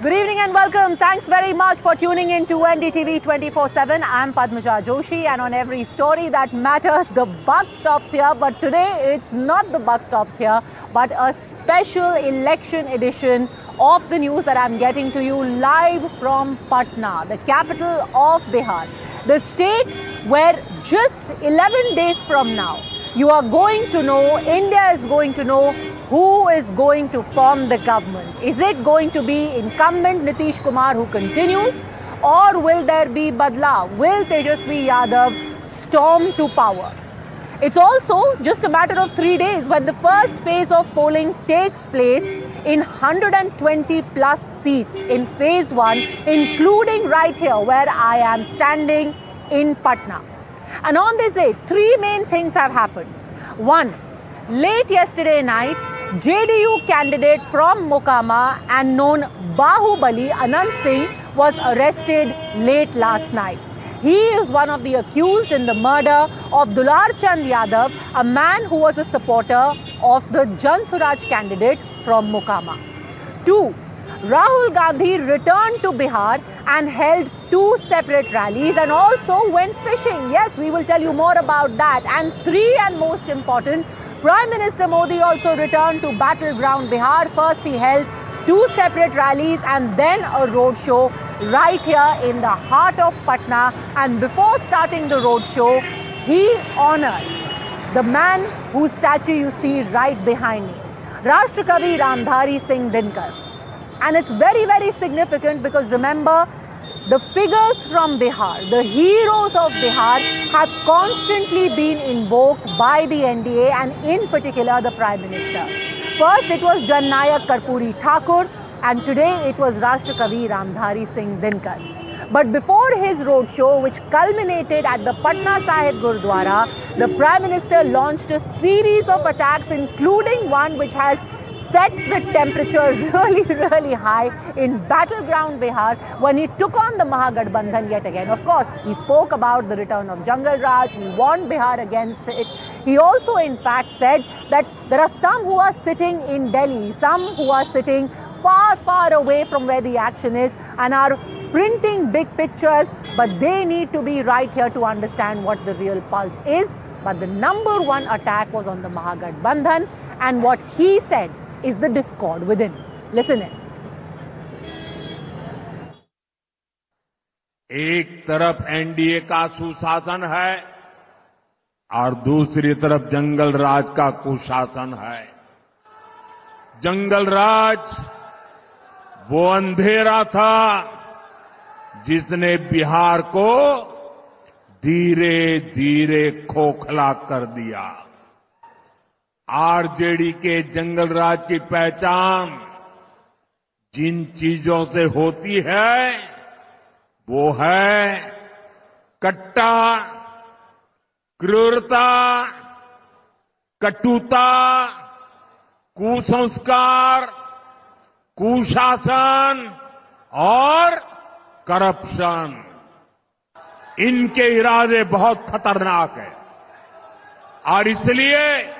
Good evening and welcome. Thanks very much for tuning in to NDTV 24/7. I'm Padmaja Joshi, and on every story that matters, the buck stops here. But today it's not the buck stops here, but a special election edition of the news that I'm getting to you live from Patna, the capital of Bihar, the state where just 11 days from now, you are going to know, India is going to know who is going to form the government. Is it going to be incumbent Nitish Kumar who continues, or will there be badlav? Will Tejasvi Yadav storm to power? It's also just a matter of 3 days when the first phase of polling takes place in 120 plus seats in phase 1, including right here where I am standing in Patna. And on this day, 3 main things have happened. One, late yesterday night, JDU candidate from Mokama and known Bahubali Anand Singh was arrested late last night. He is one of the accused in the murder of Dular Chand Yadav, a man who was a supporter of the Jan Suraj candidate from Mokama. 2. Rahul Gandhi returned to Bihar and held 2 separate rallies and also went fishing. Yes, we will tell you more about that. And 3, and most important, Prime Minister Modi also returned to battleground Bihar. First, he held 2 separate rallies and then a roadshow right here in the heart of Patna. And before starting the roadshow, he honored the man whose statue you see right behind me, Rashtrakavi Ramdhari Singh Dinkar. And it's very, very significant because remember, the figures from Bihar, the heroes of Bihar, have constantly been invoked by the NDA and in particular the Prime Minister. First it was Jan Nayak Karpuri Thakur and today it was Rashtrakavi Ramdhari Singh Dinkar. But before his roadshow, which culminated at the Patna Sahib Gurdwara, the Prime Minister launched a series of attacks, including one which has set the temperature really high in battleground Bihar when he took on the Mahagathbandhan yet again. Of course, he spoke about the return of Jungle Raj, he warned Bihar against it. He also in fact said that there are some who are sitting in Delhi, some who are sitting far away from where the action is and are printing big pictures, but they need to be right here to understand what the real pulse is. But the number 1 attack was on the Mahagathbandhan, and what he said is the discord within. Listen in. एक तरफ NDA का सुशासन है और दूसरी तरफ जंगल राज का कुशासन है। जंगल राज वो अंधेरा था जिसने बिहार को धीरे धीरे खोखला कर दिया। आरजेडी के जंगल राज की पहचान जिन चीजों से होती है वो है कट्टा, क्रूरता, कटुता, कुसंस्कार, कुशासन और करप्शन। इनके इरादे बहुत खतरनाक हैं और इसलिए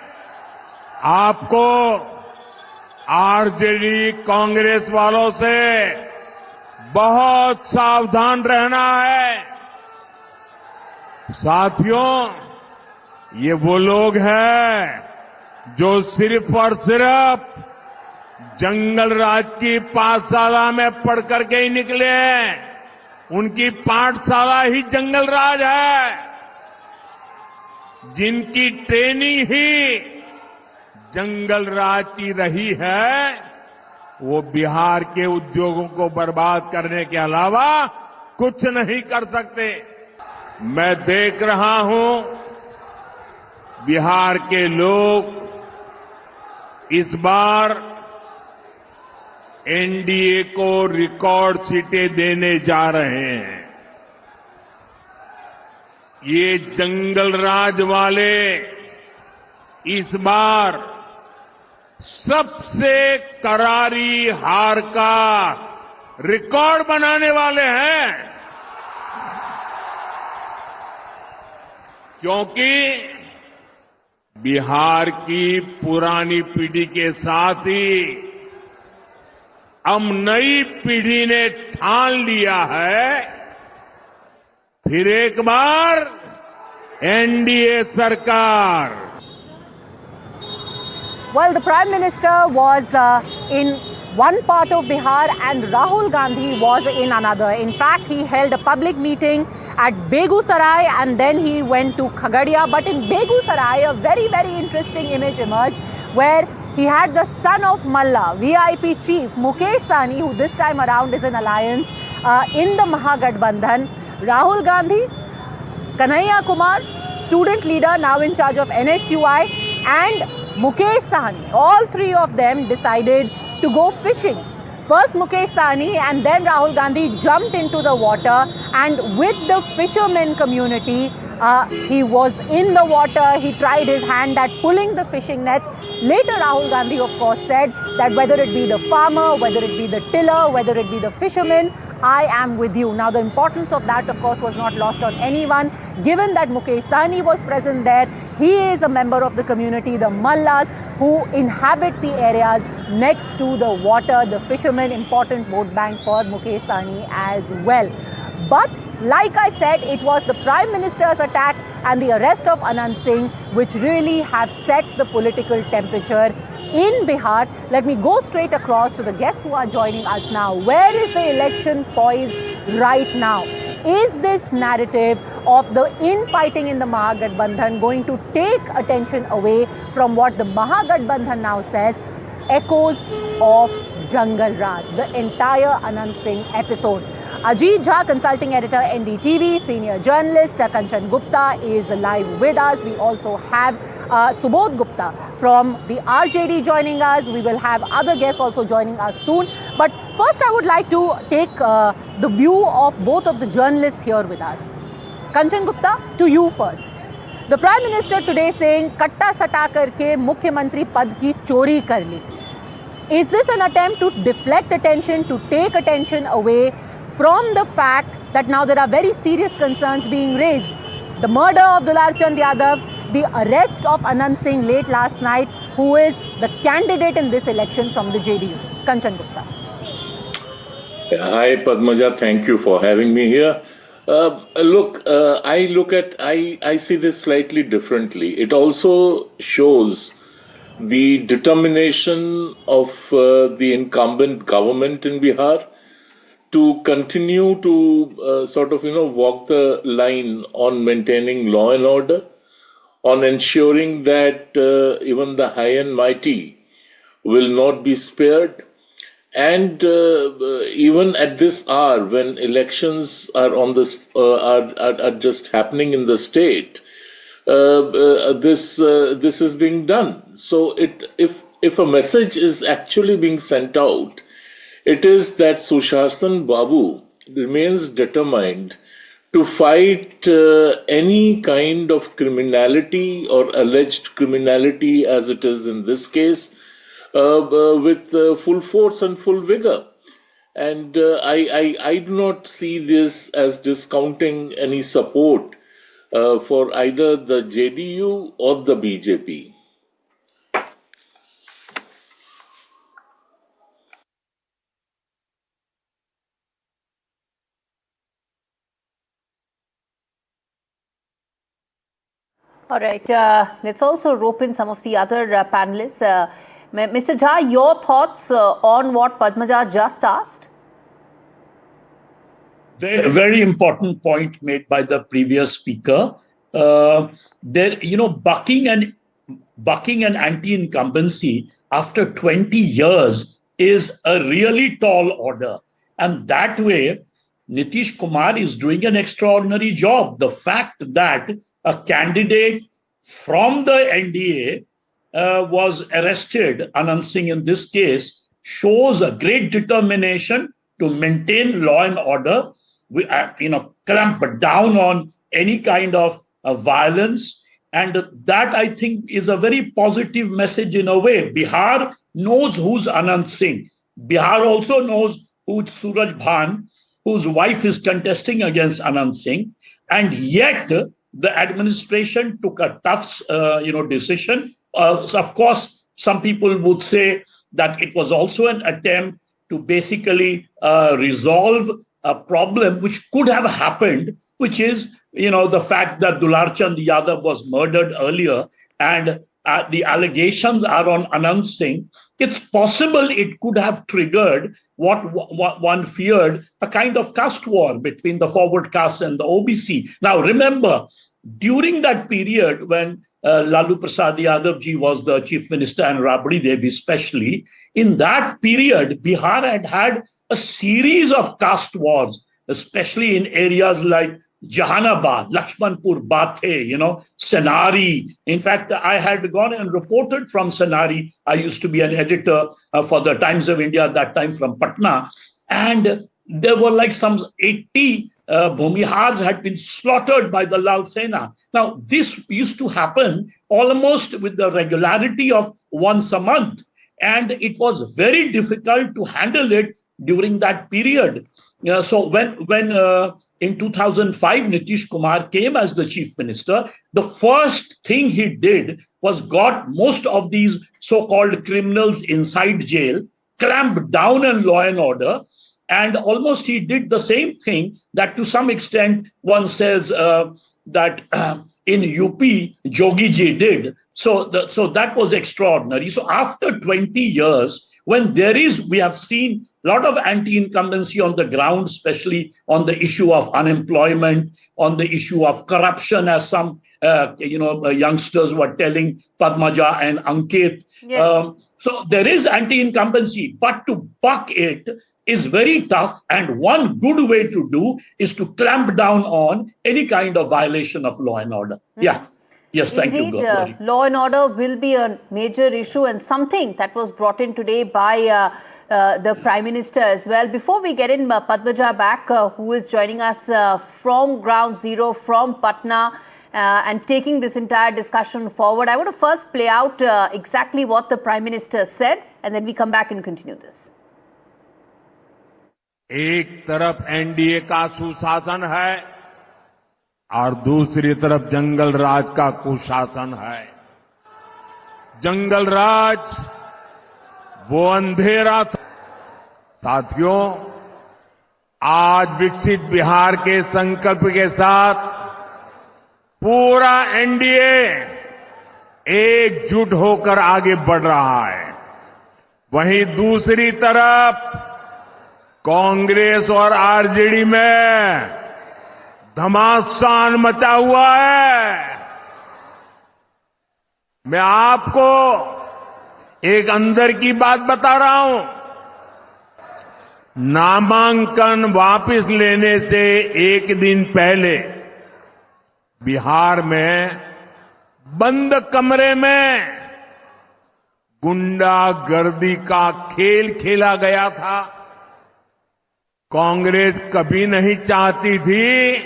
आपको आरजेडी कांग्रेस वालों से बहुत सावधान रहना है। साथियों, ये वो लोग हैं जो सिर्फ और सिर्फ जंगल राज की पाठशाला में पढ़ करके ही निकले हैं। उनकी पाठशाला ही जंगल राज है, जिनकी ट्रेनिंग ही जंगल राज की रही है, वो बिहार के उद्योगों को बर्बाद करने के अलावा कुछ नहीं कर सकते। मैं देख रहा हूं बिहार के लोग इस बार एनडीए को रिकॉर्ड सीटें देने जा रहे हैं। ये जंगल राज वाले इस बार सबसे करारी हार का रिकॉर्ड बनाने वाले हैं, क्योंकि बिहार की पुरानी पीढ़ी के साथ ही अब नई पीढ़ी ने ठान लिया है, फिर एक बार एनडीए सरकार। Well, the Prime Minister was in one part of Bihar and Rahul Gandhi was in another. In fact, he held a public meeting at Begusarai and then he went to Khagadia. But in Begusarai, a very, very interesting image emerged where he had the son of Malla, VIP chief Mukesh Sahni, who this time around is in alliance in the Mahagathbandhan. Rahul Gandhi, Kanhaiya Kumar, student leader now in charge of NSUI, and Mukesh Sahni. All three of them decided to go fishing. First Mukesh Sahni and then Rahul Gandhi jumped into the water, and with the fishermen community, he was in the water. He tried his hand at pulling the fishing nets. Later Rahul Gandhi of course said that whether it be the farmer, whether it be the tiller, whether it be the fisherman, I am with you. Now the importance of that of course was not lost on anyone, given that Mukesh Sahni was present there. He is a member of the community, the Mallas, who inhabit the areas next to the water. The fishermen, important vote bank for Mukesh Sahni as well. But like I said, it was the Prime Minister's attack and the arrest of Anand Singh which really have set the political temperature in Bihar. Let me go straight across to the guests who are joining us now. Where is the election poised right now? Is this narrative of the infighting in the Mahagathbandhan going to take attention away from what the Mahagathbandhan now says? Echoes of Jungle Raj, the entire Anand Singh episode. Ajit Jha, consulting editor, NDTV, senior journalist, Kanchan Gupta is live with us. We also have Subodh Gupta from the RJD joining us. We will have other guests also joining us soon. But first I would like to take the view of both of the journalists here with us. Kanchan Gupta, to you first. The Prime Minister today saying, katta sata karke Mukhyamantri pad ki chori kar li. Is this an attempt to deflect attention, to take attention away from the fact that now there are very serious concerns being raised? The murder of Dular Chand Yadav, the arrest of Anand Singh late last night, who is the candidate in this election from the JDU. Kanchan Gupta. Hi Padmaja, thank you for having me here. I see this slightly differently. It also shows the determination of the incumbent government in Bihar to continue to walk the line on maintaining law and order, on ensuring that even the high and mighty will not be spared. And even at this hour, when elections are on this are just happening in the state, this is being done. So if a message is actually being sent out, it is that Sushasan Babu remains determined to fight any kind of criminality or alleged criminality, as it is in this case, with full force and full vigor. And I do not see this as discounting any support for either the JDU or the BJP. All right, let's also rope in some of the other panelists. Mr. Jha, your thoughts on what Padmaja just asked? Very important point made by the previous speaker. Bucking and anti-incumbency after 20 years is a really tall order. And that way, Nitish Kumar is doing an extraordinary job. The fact that a candidate from the NDA was arrested, Anand Singh in this case, shows a great determination to maintain law and order, clamp down on any kind of violence. And that, I think, is a very positive message in a way. Bihar knows who's Anand Singh. Bihar also knows who's Suraj Bhan, whose wife is contesting against Anand Singh. And yet, the administration took a tough, decision. So of course, some people would say that it was also an attempt to basically resolve a problem which could have happened, which is, the fact that Dular Chand Yadav was murdered earlier, and the allegations are on Anand Singh. It's possible it could have triggered what one feared, a kind of caste war between the forward caste and the OBC. Now, remember, during that period when Lalu Prasad Yadav ji was the chief minister and Rabri Devi especially, in that period, Bihar had a series of caste wars, especially in areas like Jahanabad, Lakshmanpur, Bathe, Senari. In fact, I had gone and reported from Senari. I used to be an editor for the Times of India at that time from Patna. And there were like some 80 Bhumihars had been slaughtered by the Lal Sena. Now, this used to happen almost with the regularity of once a month. And it was very difficult to handle it during that period. So when in 2005, Nitish Kumar came as the chief minister, the first thing he did was got most of these so-called criminals inside jail, clamped down on law and order, and almost he did the same thing that to some extent one says that in UP, Jogi ji did. So that was extraordinary. So after 20 years, when we have seen a lot of anti-incumbency on the ground, especially on the issue of unemployment, on the issue of corruption, as some youngsters were telling Padmaja and Ankit. Yes. So there is anti-incumbency, but to buck it is very tough. And one good way to do is to clamp down on any kind of violation of law and order. Mm-hmm. Yeah. Yes, thank you. Indeed, law and order will be a major issue and something that was brought in today by the Prime Minister as well. Before we get in Padmaja back, who is joining us from Ground Zero, from Patna, and taking this entire discussion forward, I want to first play out exactly what the Prime Minister said, and then we come back and continue this. एक तरफ NDA का सुशासन है और दूसरी तरफ जंगल राज का कुशासन है। जंगल राज वो अंधेरा था। साथियों, आज विकसित बिहार के संकल्प के साथ पूरा एनडीए एकजुट होकर आगे बढ़ रहा है। वहीं दूसरी तरफ कांग्रेस और आरजेडी में घमासान मचा हुआ है। मैं आपको एक अंदर की बात बता रहा हूं। नामांकन वापस लेने से एक दिन पहले बिहार में बंद कमरे में गुंडागर्दी का खेल खेला गया था। कांग्रेस कभी नहीं चाहती थी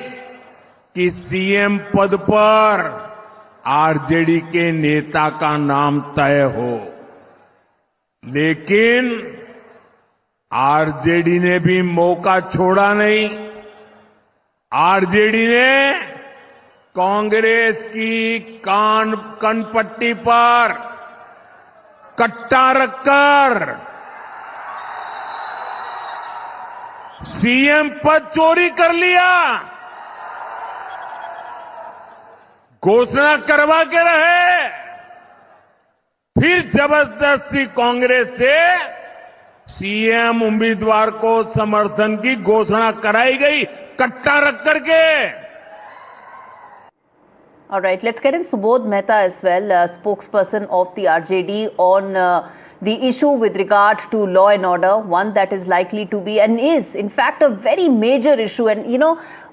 कि सीएम पद पर आरजेडी के नेता का नाम तय हो, लेकिन आरजेडी ने भी मौका छोड़ा नहीं। आरजेडी ने कांग्रेस की कनपट्टी पर कट्टा रखकर सीएम पद चोरी कर लिया। घोषणा करवा के रहे, फिर जबरदस्ती कांग्रेस से सीएम उम्मीदवार को समर्थन की घोषणा कराई गई, कट्टा रख करके। All right, let's get in Subodh Mehta as well, spokesperson of the RJD, on the issue with regard to law and order, one that is likely to be and is in fact a very major issue. And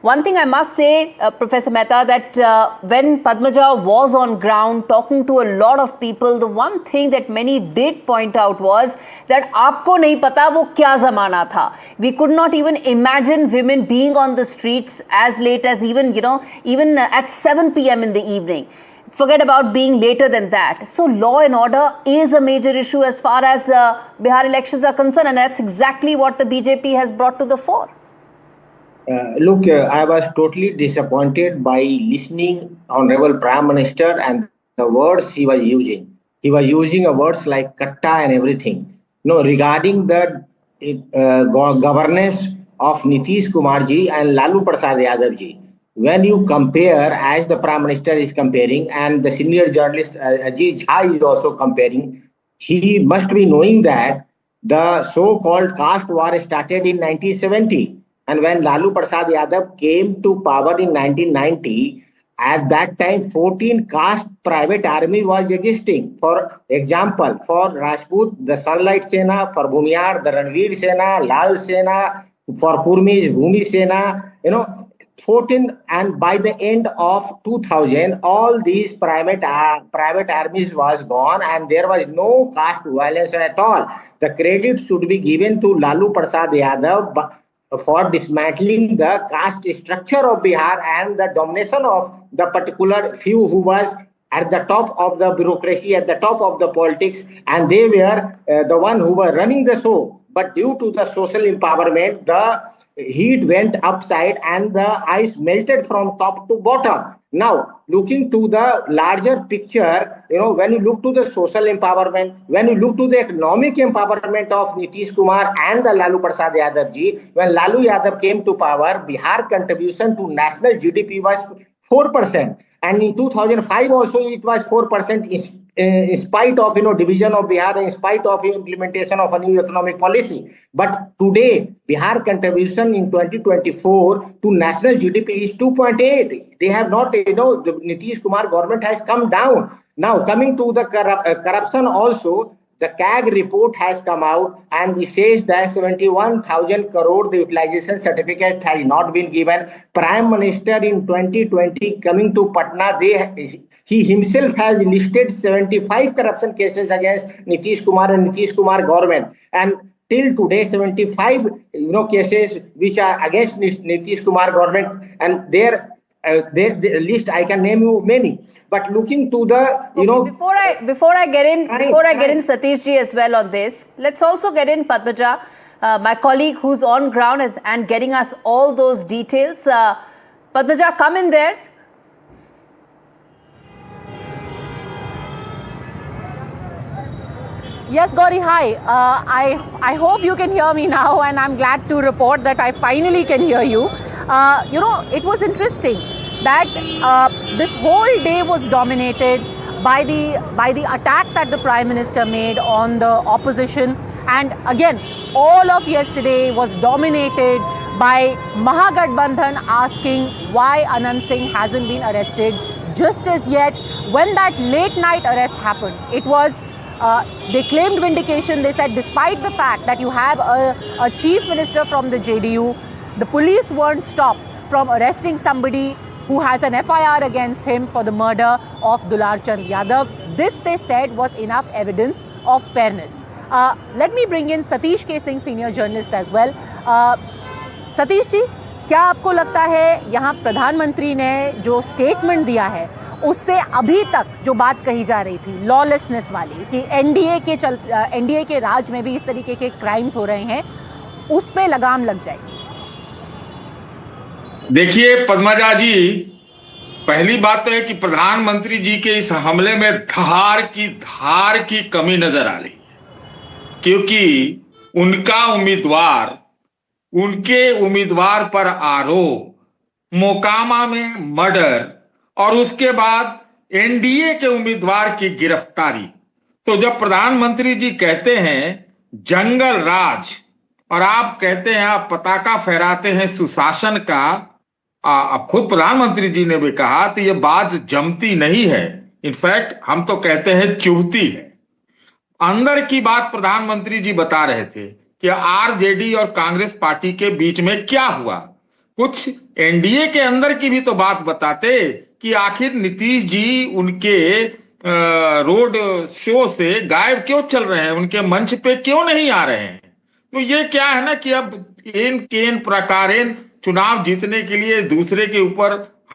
one thing I must say, Professor Mehta, that when Padmaja was on ground talking to a lot of people, the one thing that many did point out was that aapko nahi pata wo kya zamana tha. We could not even imagine women being on the streets as late as even at 7 p.m. in the evening. Forget about being later than that. So law and order is a major issue as far as Bihar elections are concerned, and that's exactly what the BJP has brought to the fore. Look, I was totally disappointed by listening Honorable Prime Minister and the words he was using. He was using words like katta and everything. Regarding the governance of Nitish Kumar ji and Lalu Prasad Yadav ji. When you compare, as the Prime Minister is comparing, and the senior journalist Ajit Jha is also comparing, he must be knowing that the so-called caste war started in 1970. And when Lalu Prasad Yadav came to power in 1990, at that time, 14 caste private army was existing. For example, for Rajput, the Sunlight Sena; for Bhumiyar, the Ranveer Sena, Lal Sena; for Kurmis, Bhumi Sena, 14. And by the end of 2000, all these private armies was gone, and there was no caste violence at all. The credit should be given to Lalu Prasad Yadav for dismantling the caste structure of Bihar and the domination of the particular few who was at the top of the bureaucracy, at the top of the politics, and they were the one who were running the show. But due to the social empowerment, the heat went upside and the ice melted from top to bottom. Now, looking to the larger picture, when you look to the social empowerment, when you look to the economic empowerment of Nitish Kumar and the Lalu Prasad Yadav ji, when Lalu Yadav came to power, Bihar contribution to national GDP was 4%. And in 2005 also it was 4%, in spite of division of Bihar, in spite of implementation of a new economic policy. But today, Bihar contribution in 2024 to national GDP is 2.8. They have not, the Nitish Kumar government has come down. Now, coming to the corruption also, the CAG report has come out and it says that 71,000 crore, the utilization certificate has not been given. Prime Minister in 2020 coming to Patna, he himself has listed 75 corruption cases against Nitish Kumar and Nitish Kumar government. And till today, 75 cases which are against Nitish Kumar government, and their list I can name you many. But looking to the before I get in Satish ji as well on this, let's also get in Padmaja, my colleague who's on ground and getting us all those details. Padmaja, come in there. Yes, Gauri, hi. I hope you can hear me now, and I'm glad to report that I finally can hear you. It was interesting that this whole day was dominated by the attack that the Prime Minister made on the opposition, and again, all of yesterday was dominated by Mahagathbandhan asking why Anand Singh hasn't been arrested just as yet. When that late night arrest happened, it was they claimed vindication. They said despite the fact that you have a chief minister from the JDU, the police weren't stopped from arresting somebody who has an FIR against him for the murder of Dular Chand Yadav. This, they said, was enough evidence of fairness. Let me bring in Satish K. Singh, senior journalist as well. Satish जी, क्या आपको लगता है यहाँ प्रधानमंत्री ने जो statement दिया है उससे अभी तक जो बात कही जा रही थी लॉलेसनेस वाली कि एनडीए के राज में भी इस तरीके के क्राइम्स हो रहे हैं, उस पे लगाम लग जाएगी? देखिए पद्मजा जी, पहली बात तो है कि प्रधानमंत्री जी के इस हमले में धार की कमी नजर आ रही, क्योंकि उनके उम्मीदवार पर आरोप, मोकामा में मर्डर और उसके बाद एनडीए के उम्मीदवार की गिरफ्तारी। तो जब प्रधानमंत्री जी कहते हैं जंगल राज और आप कहते हैं आप पताका फहराते हैं सुशासन का, अब खुद प्रधानमंत्री जी ने भी कहा तो ये बात जमती नहीं है, इनफैक्ट हम तो कहते हैं चुभती है। अंदर की बात प्रधानमंत्री जी बता रहे थे कि आरजेडी और कांग्रेस पार्टी के बीच में क्या हुआ, कुछ एनडीए के अंदर की भी तो बात बताते कि आखिर नीतीश जी उनके रोड शो से गायब क्यों चल रहे हैं, उनके मंच पे क्यों नहीं आ रहे हैं। तो ये क्या है ना कि अब केन प्रकारेण चुनाव जीतने के लिए दूसरे के ऊपर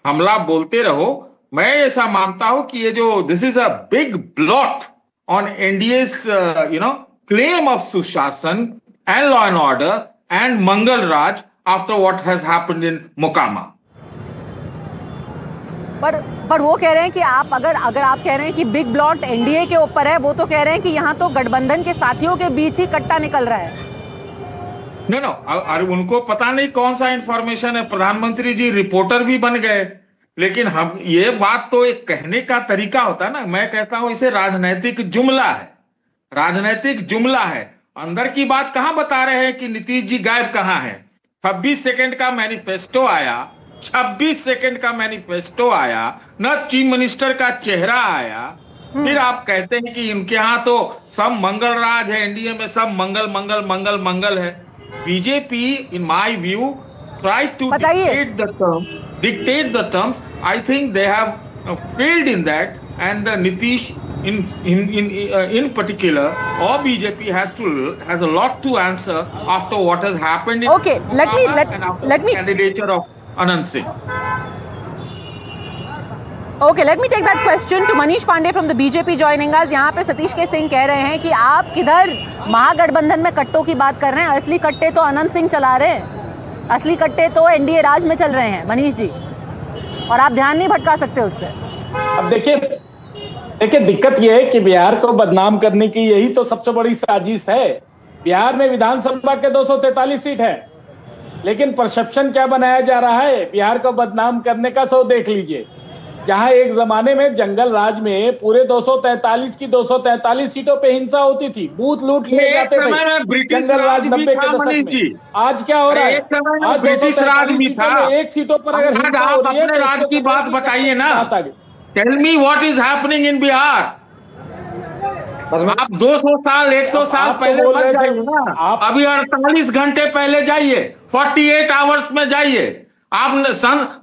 हमला बोलते रहो। मैं ऐसा मानता हूं कि ये जो this is a big blot on NDA's claim of sushasan and law and order and mangal raj after what has happened in Mokama. पर वो कह रहे हैं कि अगर आप कह रहे हैं कि बिग ब्लॉट एनडीए के ऊपर है, वो तो कह रहे हैं कि यहाँ तो गठबंधन के साथियों के बीच ही कट्टा निकल रहा है। नो, अरे उनको पता नहीं कौन सा इंफॉर्मेशन है। प्रधानमंत्री जी रिपोर्टर भी बन गए, लेकिन हम ये बात तो एक कहने का तरीका होता है ना। मैं कहता हूं इसे राजनैतिक जुमला है, राजनैतिक जुमला है। अंदर की बात कहां बता रहे हैं कि नीतीश जी गायब कहां है। 26 सेकंड का मैनिफेस्टो आया, 26 सेकंड का मैनिफेस्टो आया, न चीफ मिनिस्टर का चेहरा आया। फिर आप कहते हैं कि इनके यहां तो सब मंगल राज है, एनडीए में सब मंगल मंगल मंगल मंगल है। BJP in my view try to dictate the terms. I think they have failed in that, and Nitish in particular, or BJP has a lot to answer after what has happened in Okay, let me candidature of Anand Singh. Okay, let me take that question to Manish Pandey from the BJP joining us. यहाँ पे सतीश के सिंह कह रहे हैं कि आप किधर महागठबंधन में कट्टों की बात कर रहे हैं, असली कट्टे तो अनंत सिंह चला रहे हैं, असली कट्टे तो एनडीए राज में चल रहे हैं मनीष जी, और आप ध्यान नहीं भटका सकते उससे। अब देखिए दिक्कत यह है कि बिहार को बदनाम करने की यही तो सबसे बड़ी साजिश है। बिहार में विधानसभा के 243 सीट है, लेकिन परसेप्शन क्या बनाया जा रहा है बिहार को बदनाम करने का, सो देख लीजिए। जहां एक जमाने में जंगल राज में पूरे 243 की 243 सीटों पे हिंसा होती थी, बूथ लूट लिए जाते थे जंगल राज 90 के दशक में। आज क्या हो रहा है? आज ब्रिटिश राज भी था। एक सीटों पर अगर हिंसा हो रही है, अपने राज की बात बताइए ना। Tell me what is happening in Bihar. आप 200 साल 100 साल पहले मत जाइए ना, अभी 48 घंटे पहले जाइए, 48 आवर्स में जाइए। आप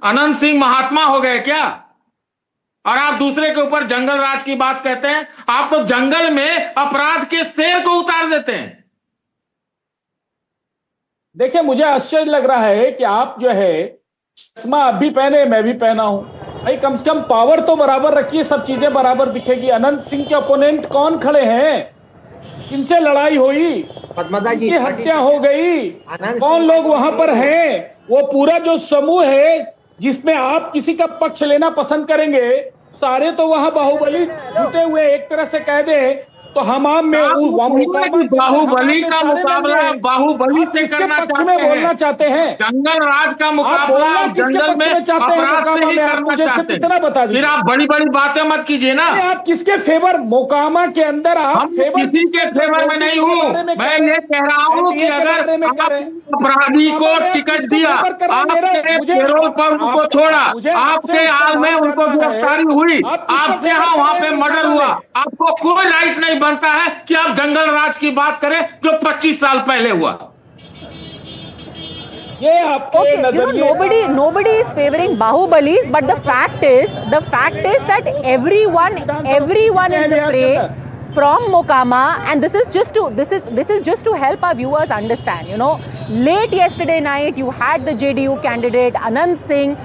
अनंत सिंह महात्मा हो गए क्या? और आप दूसरे के ऊपर जंगल राज की बात कहते हैं। आप तो जंगल में अपराध के शेर को उतार देते हैं। देखिए, मुझे आश्चर्य लग रहा है कि आप जो है चश्मा आप भी पहने, मैं भी पहना हूं भाई, कम से कम पावर तो बराबर रखिए, सब चीजें बराबर दिखेगी। अनंत सिंह के ओपोनेंट कौन खड़े हैं? किनसे लड़ाई हुई? पद्मदा जी, किनकी हत्या हो गई? कौन लोग वहां पर हैं? वो पूरा जो समूह है जिसमें आप किसी का पक्ष लेना पसंद करेंगे, सारे तो वहां बाहुबली जुटे हुए। एक तरह से कह दे तो हमाम में बाहुबली का मुकाबला बाहुबली से करना चाहते हैं। जंगल राज का मुकाबला जंगल में अपराध से ही करना चाहते हैं। बता दीजिए, फिर आप बड़ी बड़ी बातें मत कीजिए ना। आप किसके फेवर? मोकामा के अंदर आप किसी के फेवर में नहीं हूँ। मैं ये कह रहा हूँ कि अगर अपराधी को टिकट दिया, आपने पेरोल पर उनको छोड़ा, आपके हाल में उनको गिरफ्तारी हुई, आपके यहाँ वहां पे मर्डर हुआ, आपको कोई राइट नहीं बनता है कि आप जंगल राज की बात करें जो 25 साल पहले हुआ। Okay, nobody is favoring Bahubalis, but the fact is that everyone in the fray from Mokama, and this is just to help our viewers understand. You know, late yesterday night you had the JDU candidate Anand Singh.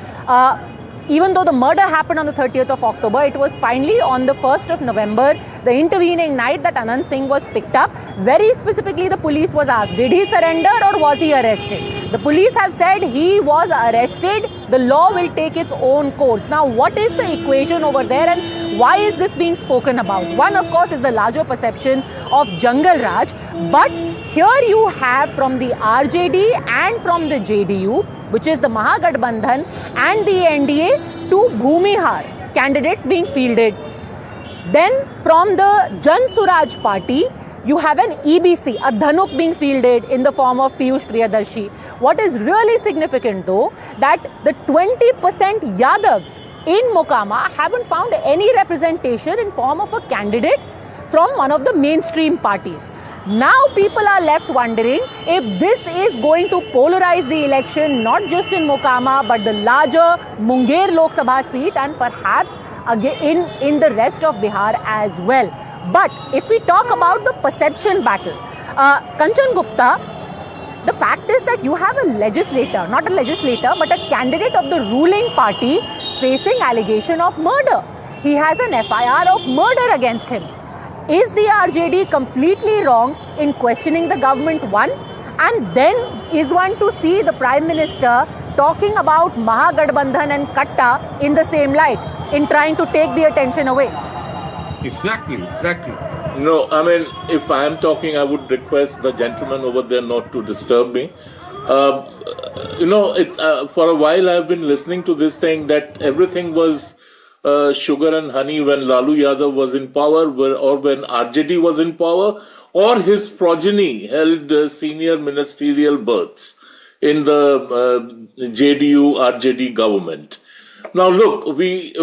Even though the murder happened on the 30th of October, it was finally on the 1st of November, the intervening night, that Anand Singh was picked up. Very specifically, the police was asked, did he surrender or was he arrested? The police have said he was arrested. The law will take its own course. Now, what is the equation over there and why is this being spoken about? One, of course, is the larger perception of Jungle Raj. But here you have from the RJD and from the JDU, which is the Mahagathbandhan and the NDA, two Bhumihar candidates being fielded. Then from the Jan Suraj party, you have an EBC, a Dhanuk being fielded in the form of Piyush Priyadarshi. What is really significant though, that the 20% Yadavs in Mokama haven't found any representation in form of a candidate from one of the mainstream parties. Now people are left wondering if this is going to polarize the election, not just in Mokama, but the larger Munger Lok Sabha seat and perhaps again in the rest of Bihar as well. But if we talk about the perception battle, Kanchan Gupta, the fact is that you have a legislator, not a legislator, but a candidate of the ruling party facing allegation of murder. He has an FIR of murder against him. Is the RJD completely wrong in questioning the government, one? And then is one to see the Prime Minister talking about Mahagathbandhan and Katta in the same light, in trying to take the attention away? Exactly. No, I mean, if I am talking, I would request the gentleman over there not to disturb me. It's for a while I've been listening to this thing that everything was sugar and honey when Lalu Yadav was in power, or when RJD was in power, or his progeny held senior ministerial berths in the JDU RJD government. Now, look, we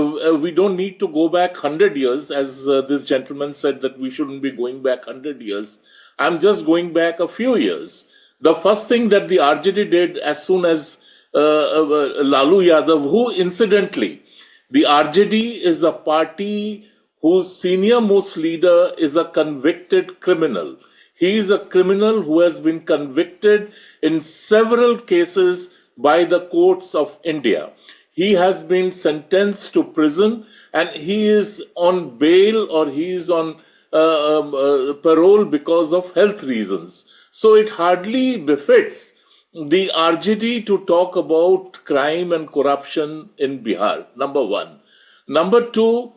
don't need to go back 100 years, as this gentleman said that we shouldn't be going back 100 years. I'm just going back a few years. The first thing that the RJD did as soon as Lalu Yadav, who incidentally, the RJD is a party whose senior most leader is a convicted criminal. He is a criminal who has been convicted in several cases by the courts of India. He has been sentenced to prison and he is on bail or he is on parole because of health reasons. So it hardly befits the RJD to talk about crime and corruption in Bihar, number one. Number two,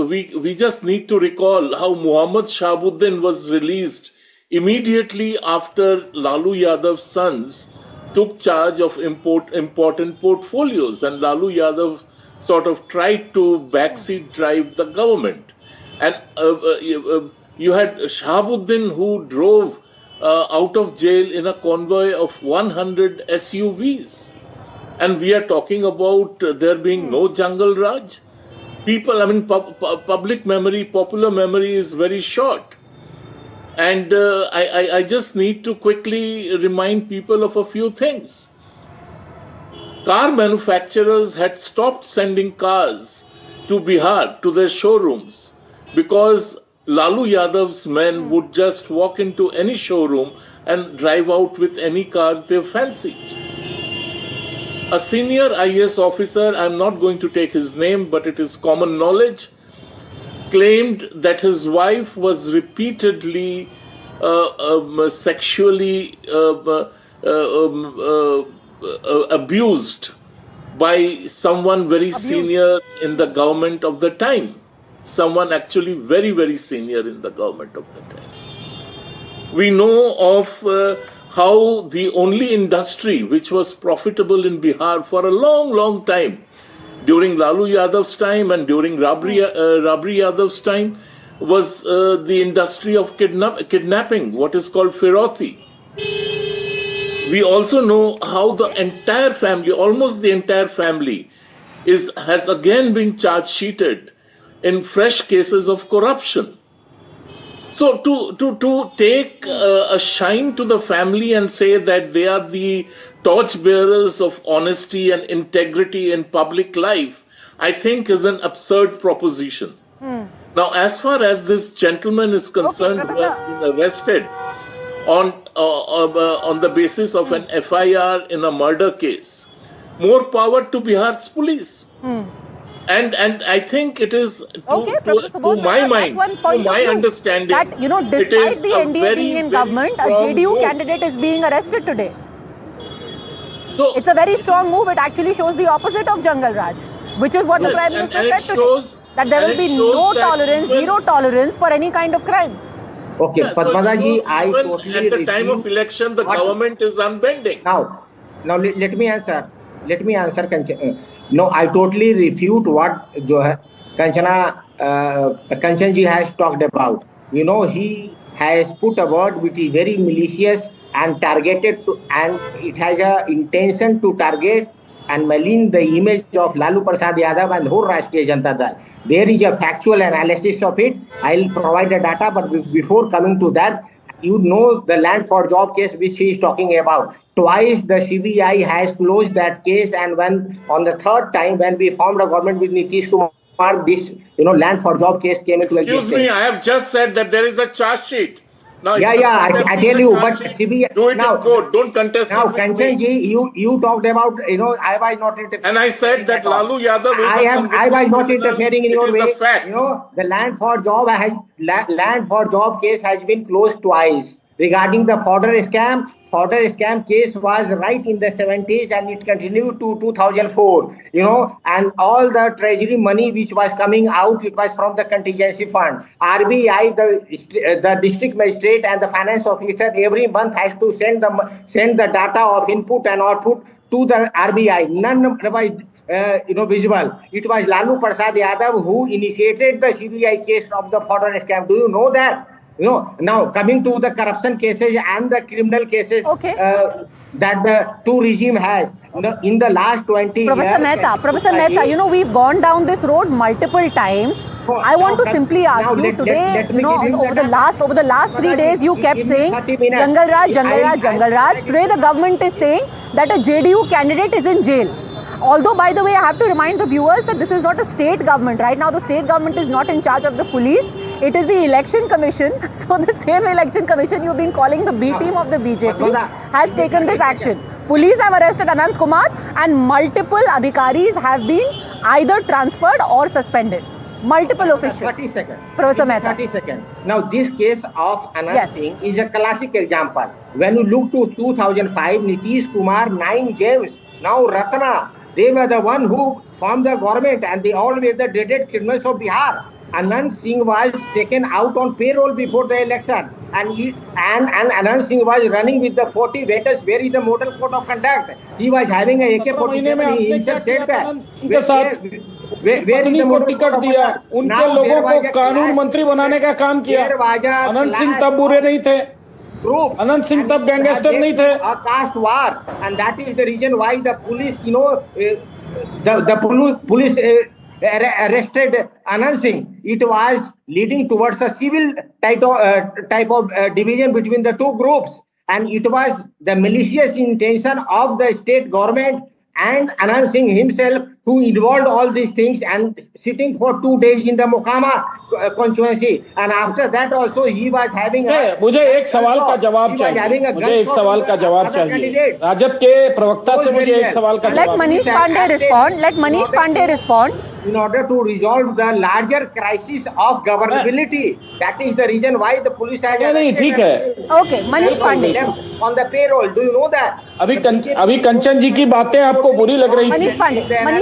we just need to recall how Muhammad Shahabuddin was released immediately after Lalu Yadav's sons took charge of important portfolios, and Lalu Yadav sort of tried to backseat drive the government. And you had Shahabuddin who drove out of jail in a convoy of 100 SUVs. And we are talking about there being no Jungle Raj. People, I mean, public memory, popular memory is very short. And I just need to quickly remind people of a few things. Car manufacturers had stopped sending cars to Bihar, to their showrooms, because Lalu Yadav's men would just walk into any showroom and drive out with any car they fancied. A senior IAS officer, I'm not going to take his name, but it is common knowledge, claimed that his wife was repeatedly sexually abused by someone very senior in the government of the time. Someone actually very, very senior in the government of the time. We know of how the only industry which was profitable in Bihar for a long, long time, during Lalu Yadav's time and during Rabri Yadav's time, was the industry of kidnapping, what is called Firauti. We also know how the entire family, almost the entire family, has again been charge sheeted in fresh cases of corruption. So to take a shine to the family and say that they are the torchbearers of honesty and integrity in public life, I think is an absurd proposition. Now, as far as this gentleman is concerned, who has been arrested on the basis of an FIR in a murder case, more power to Bihar's police. And I think it is, to my mind, to my understanding, that, despite the NDA being in government, a JDU candidate is being arrested today. So it's a very strong move. It actually shows the opposite of Jungle Raj, which is what the Prime Minister said today. That there will be no tolerance, zero tolerance for any kind of crime. Okay, Padmada ji, I totally at the time of election, the government is unbending. Now let me answer. No, I totally refute what Kanchan ji has talked about. He has put a word which is very malicious and targeted to, and it has a intention to target and malign the image of Lalu Prasad Yadav and whole Rashtriya Janata Dal. There is a factual analysis of it. I'll provide the data, but before coming to that, the land for job case which he is talking about. Twice the CBI has closed that case, and when on the third time when we formed a government with Nitish Kumar, this land for job case came into existence. Excuse me, I have just said that there is a charge sheet. Now, I tell you, but CBI do it in court. Don't contest. Now, Kanchan ji, you talked about I was not interfering. And I said that Lalu Yadav is I was not interfering in your way. It is a fact. The land for job case has been closed twice regarding the fodder scam. fodder scam case was right in the 70s and it continued to 2004, and all the treasury money which was coming out, it was from the contingency fund. RBI, the district magistrate and the finance officer every month has to send the data of input and output to the RBI. None was visible. It was Lalu Prasad Yadav who initiated the CBI case of the fodder scam. Do you know that? Now coming to the corruption cases and the criminal cases that the two regime has in the last 20 Professor years. Professor Mehta, we've gone down this road multiple times. I want to simply ask you today, over the last 3 days, you kept saying Jangal Raj. Today the government is saying that a JDU candidate is in jail. Although, by the way, I have to remind the viewers that this is not a state government. Right now, the state government is not in charge of the police. It is the election commission. So the same election commission you've been calling the B team of the BJP has taken this action. Police have arrested Anant Kumar and multiple adhikaris have been either transferred or suspended. Multiple officials. 30 seconds. Professor Mehta. 30 seconds. Now, this case of Anant Singh is a classic example. When you look to 2005, Nitish Kumar, 9 James, now Ratna, they were the one who formed the government and they all were the dreaded criminals of Bihar. Anant Singh was taken out on payroll before the election and Anant Singh was running with the 40 vehicles. Where is the model code of conduct? He was having a AK-47. He himself said that. Where is the model code of conduct? उनके लोगों को कानून मंत्री बनाने का काम किया। अनंत सिंह तब बुरे नहीं थे। अनंत सिंह तब गैंगस्टर नहीं थे। A caste war, and that is the reason why the police, the police arrested Anant Singh. It was leading towards a civil type of division between the two groups, and it was the malicious intention of the state government and Anant Singh himself who involved all these things and sitting for 2 days in the Mokama constituency, and after that also he was having मुझे एक सवाल का जवाब चाहिए। मुझे एक सवाल का जवाब चाहिए। राजद के प्रवक्ता से मुझे एक सवाल का जवाब। Let Manish Pandey respond. Let Manish Pandey respond. In order to resolve the larger crisis of governability, that is the reason why the police has नहीं ठीक है। Okay, Manish Pandey on the payroll. Do you know that? अभी कंचन जी की बातें आपको बुरी लग रही थी। Manish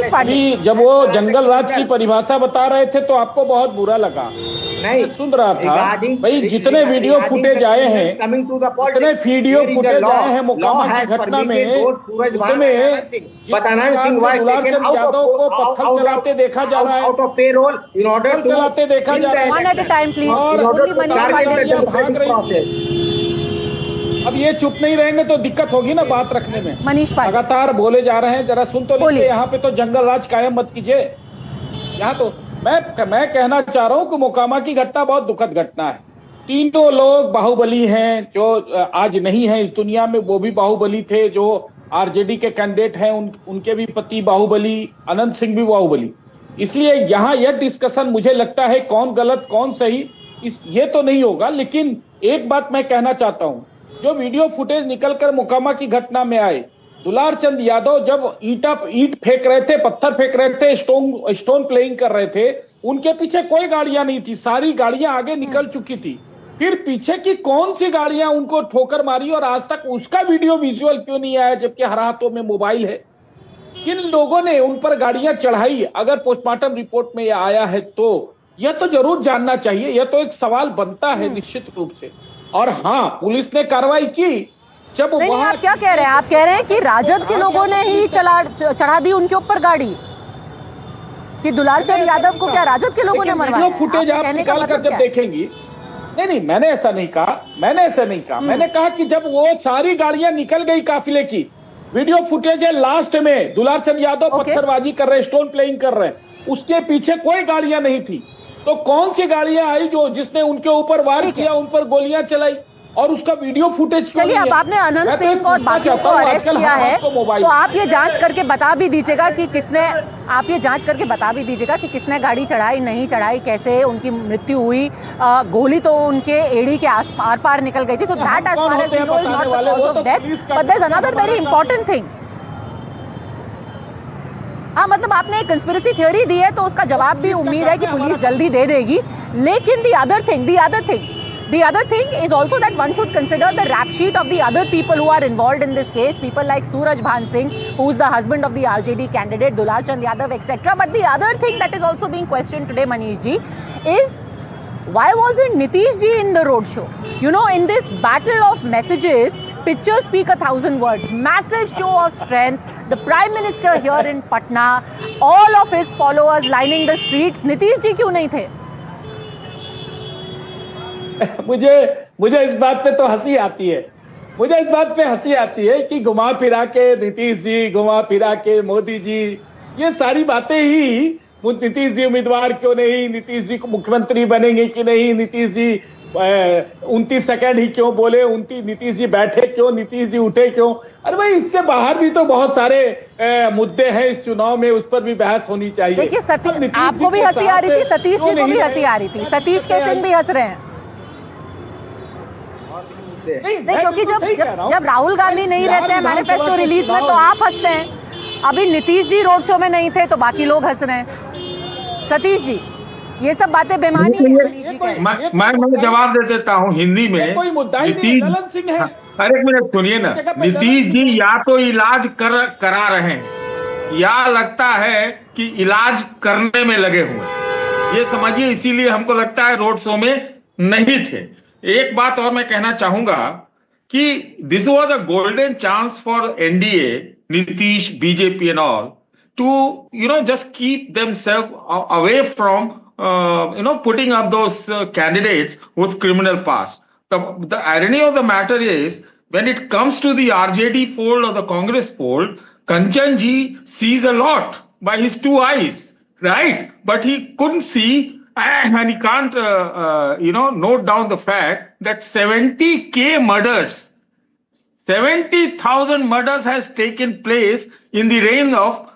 Pandey. जब वो जंगल राज की परिभाषा बता रहे थे तो आपको बहुत बुरा लगा। नहीं सुन रहा था भाई, जितने वीडियो फुटेज आए हैं, जितने वीडियो फुटेज आए हैं मुकामा की घटना में, उसमें यादव को पत्थर चलाते देखा जा रहा है, पत्थर चलाते देखा जा रहा है। One at a time, please. और Only Manish Pandey भाग रही। अब ये चुप नहीं रहेंगे तो दिक्कत होगी ना बात रखने में। मनीष पांडे लगातार बोले जा रहे हैं, जरा सुन तो लीजिए। यहाँ पे तो जंगल राज कायम मत कीजिए। यहाँ तो मैं कहना चाह रहा हूँ कि मोकामा की घटना बहुत दुखद घटना है। तीनों लोग बाहुबली हैं, जो आज नहीं है इस दुनिया में, वो भी बाहुबली थे। जो आरजेडी के कैंडिडेट हैं उनके भी पति बाहुबली, अनंत सिंह भी बाहुबली। इसलिए यहाँ यह डिस्कशन मुझे लगता है कौन गलत कौन सही ये तो नहीं होगा। लेकिन एक बात मैं कहना चाहता हूँ, जो वीडियो फुटेज निकलकर मोकामा की घटना में आए, दुलार चंद यादव जब ईंट फेंक रहे थे, पत्थर फेंक रहे थे, स्टोन प्लेइंग कर रहे थे, उनके पीछे कोई गाड़ियां नहीं थी, सारी गाड़ियां आगे निकल चुकी थी। फिर पीछे की कौन सी गाड़ियां उनको ठोकर मारी और आज तक उसका वीडियो विजुअल क्यों नहीं आया, जबकि हर हाथों में मोबाइल है? किन लोगों ने उन पर गाड़ियां चढ़ाई? अगर पोस्टमार्टम रिपोर्ट में यह आया है तो यह तो जरूर जानना चाहिए। यह तो एक सवाल बनता है निश्चित रूप से। और हाँ, पुलिस ने कार्रवाई की। जब नहीं, आप क्या कह रहे हैं? आप कह रहे हैं कि राजद के लोगों ने ही चढ़ा दी उनके ऊपर गाड़ी, कि दुलार चंद यादव को क्या राजद के लोगों ने मरवाया? फुटेज आप निकाल कर जब देखेंगी, नहीं, मैंने ऐसा नहीं कहा। मैंने कहा कि जब वो सारी गाड़ियां निकल गई काफिले की, वीडियो फुटेज है लास्ट में दुलार चंद यादव पत्थरबाजी कर रहे, स्टोन प्लेइंग कर रहे, उसके पीछे कोई गाड़ियां नहीं थी। तो कौन सी गाड़ियां आई जिसने उनके ऊपर वार किया, उन पर गोलियां चलाई, और उसका वीडियो फुटेज चलिए। अब आपने अनंत सिंह और बाकियों को अरेस्ट किया है, तो आप ये जांच करके बता भी दीजिएगा कि किसने गाड़ी चढ़ाई, नहीं चढ़ाई, कैसे उनकी मृत्यु हुई। गोली तो उनके एड़ी के आर पार निकल गई थी। तो that as far as we know is not the cause of death, but there is another very important thing. हाँ, मतलब आपने एक कंस्पिरेसी थ्योरी दी है तो उसका जवाब भी उम्मीद है कि पुलिस जल्दी दे देगी। लेकिन the other thing The other thing is also that one should consider the rap sheet of the other people who are involved in this case, people like Suraj Bhan Singh, who is the husband of the RJD candidate, Dulal Chand Yadav, etc. But the other thing that is also being questioned today, Manish ji, is why wasn't Nitish ji in the roadshow? You know, in this battle of messages, pictures speak 1,000 words. Massive show of strength. The Prime Minister here in Patna, all of his followers lining the streets. Nitish ji क्यों नहीं थे? मुझे इस बात पे तो हंसी आती है। मुझे इस बात पे हंसी आती है कि घुमा फिरा के नीतीश जी, घुमा फिरा के मोदी जी, ये सारी बातें ही नीतीश जी उम्मीदवार क्यों नहीं, नीतीश जी को मुख्यमंत्री बनेंगे कि नहीं, नीतीश जी 29 सेकंड ही क्यों बोले, नीतीश जी बैठे क्यों, नीतीश जी उठे क्यों। अरे भाई, इससे बाहर भी तो बहुत सारे मुद्दे हैं इस चुनाव में, उस पर भी बहस होनी चाहिए। देखिए सतीश, आपको भी हंसी आ रही थी, सतीश जी को भी हंसी आ रही थी, सतीश के सिंह भी हंस रहे हैं। नहीं, क्योंकि जब राहुल गांधी नहीं रहते हैं मैनिफेस्टो रिलीज में तो आप हंसते हैं, अभी नीतीश जी रोड शो में नहीं थे तो बाकी लोग हंस रहे हैं। सतीश जी, ये सब बातें बेमानी है। मैं जवाब दे देता हूँ हिंदी में। नीतीश, अरे एक मिनट सुनिए ना, नीतीश जी या तो इलाज करा रहे हैं या लगता है कि इलाज करने में लगे हुए, ये समझिए, इसीलिए हमको लगता है रोड शो में नहीं थे। एक बात और मैं कहना चाहूंगा कि this was a golden chance for NDA, Nitish, BJP and all, to just keep themselves away from putting up those candidates with criminal past. The irony of the matter is, when it comes to the RJD fold or the Congress fold, Kanchan ji sees a lot by his two eyes, right? But he couldn't see, and he can't note down the fact that 70,000 murders, 70,000 murders has taken place in the reign of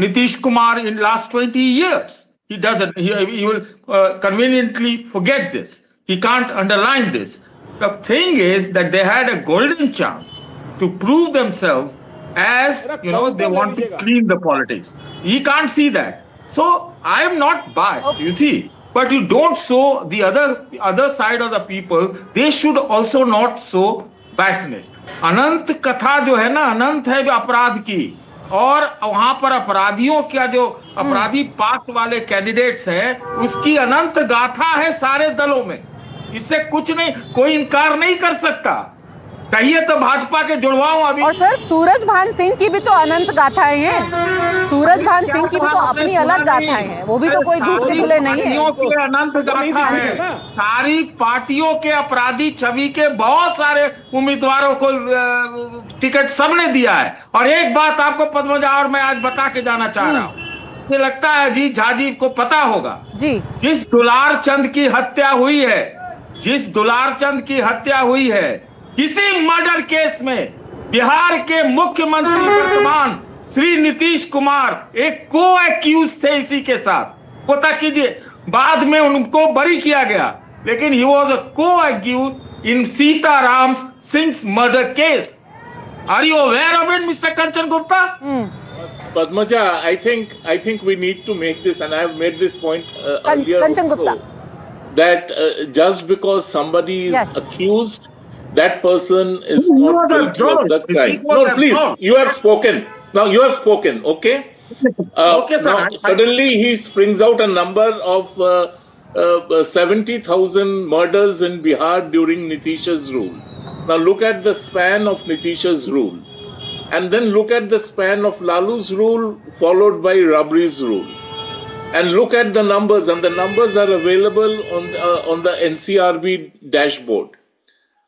Nitish Kumar in last 20 years. He doesn't, he will conveniently forget this. He can't underline this. The thing is that they had a golden chance to prove themselves as, they want to clean the politics. He can't see that. So I am not biased, you see. But you don't show the other side of the people. They should also not show biasness. अनंत कथा जो है ना, अनंत है अपराध की, और वहां पर अपराधियों का जो अपराधी पास वाले कैंडिडेट्स हैं, उसकी अनंत गाथा है सारे दलों में। इससे कुछ नहीं, कोई इनकार नहीं कर सकता। कहिए तो भाजपा के जुड़वाओं अभी। और सर, सूरज भान सिंह की भी तो अनंत गाथाएं हैं। सूरज भान सिंह की भी तो अपनी अलग गाथाएं हैं, वो भी तो कोई दूध के धुले नहीं है। अनंत गाथा है। सारी पार्टियों के अपराधी छवि के बहुत सारे उम्मीदवारों को टिकट सबने दिया है। और एक बात आपको पद्मजा और मैं आज बता के जाना चाह रहा हूँ, मुझे लगता है जी झा जी को पता होगा जी, जिस दुलार चंद की हत्या हुई है, जिस दुलार चंद की हत्या हुई है, किसी मर्डर केस में बिहार के मुख्यमंत्री वर्तमान श्री नीतीश कुमार एक को एक्यूज थे इसी के साथ। पता कीजिए, बाद में उनको बरी किया गया, लेकिन ही was a co accused in Sitaram Singh murder case. Are you aware of it, mister Kanchan Gupta? Padmaja, I think we need to make this, and I have made this point earlier also, that just because somebody is accused, that person is not guilty of the crime. No, please, you have spoken. Now you have spoken, okay? Okay, sir. Now, suddenly he springs out a number of 70,000 murders in Bihar during Nitish's rule. Now look at the span of Nitish's rule. And then look at the span of Lalu's rule followed by Rabri's rule. And look at the numbers, and the numbers are available on the NCRB dashboard.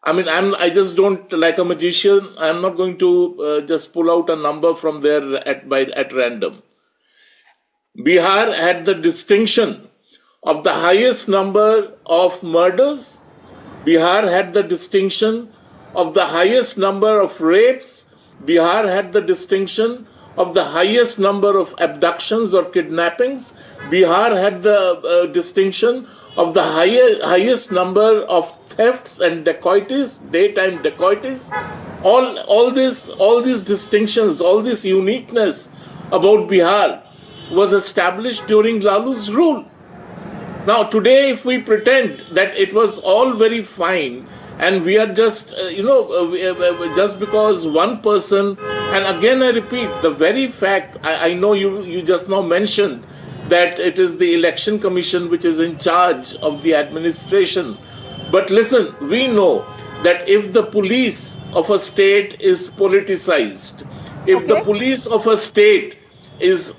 I mean, I just don't, like a magician, I'm not going to just pull out a number from there at random. Bihar had the distinction of the highest number of murders. Bihar had the distinction of the highest number of rapes. Bihar had the distinction of the highest number of abductions or kidnappings. Bihar had the distinction of the highest number of thefts and dacoities, daytime dacoities. All these distinctions, all this uniqueness about Bihar was established during Lalu's rule. Now, today, if we pretend that it was all very fine and we are just, just because one person, and again I repeat, the very fact, I know you just now mentioned that it is the Election Commission which is in charge of the administration. But listen, we know that if the police of a state is politicized, if the police of a state is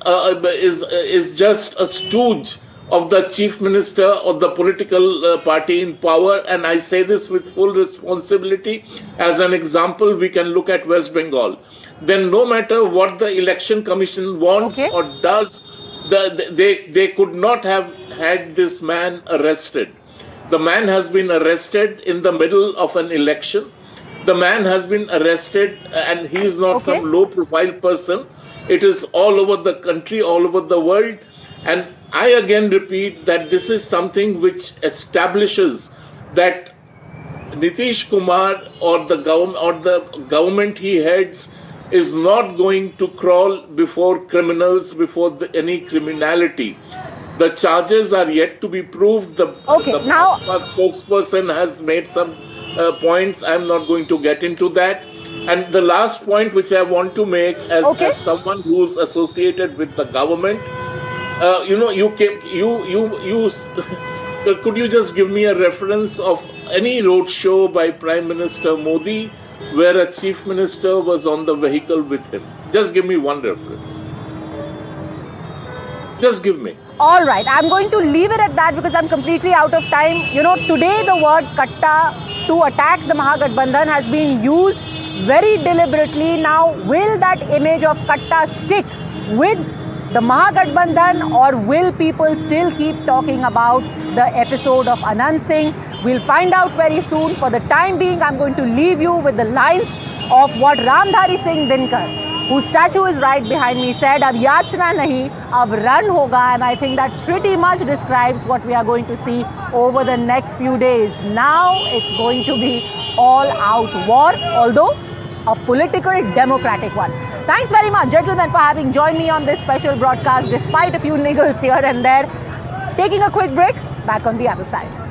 just a stooge of the chief minister or the political party in power, and I say this with full responsibility. As an example, we can look at West Bengal. Then no matter what the election commission wants or does, they could not have had this man arrested. The man has been arrested in the middle of an election. The man has been arrested, and he is not some low-profile person. It is all over the country, all over the world. And I again repeat that this is something which establishes that Nitish Kumar or the government he heads is not going to crawl before criminals, before any criminality. The charges are yet to be proved. The spokesperson has made some points. I'm not going to get into that. And the last point which I want to make as someone who's associated with the government, could you just give me a reference of any road show by Prime Minister Modi where a chief minister was on the vehicle with him? Just give me one reference. Just give me. All right, I'm going to leave it at that because I'm completely out of time. Today the word Katta to attack the Mahagathbandhan has been used very deliberately. Now, will that image of Katta stick with the Mahagathbandhan, or will people still keep talking about the episode of Anand Singh? We'll find out very soon. For the time being, I'm going to leave you with the lines of what Ramdhari Singh Dinkar, whose statue is right behind me, said, "Ab yachna nahi, ab run hoga." And I think that pretty much describes what we are going to see over the next few days. Now it's going to be all-out war, although a political, democratic one. Thanks very much, gentlemen, for having joined me on this special broadcast, despite a few niggles here and there. Taking a quick break, back on the other side.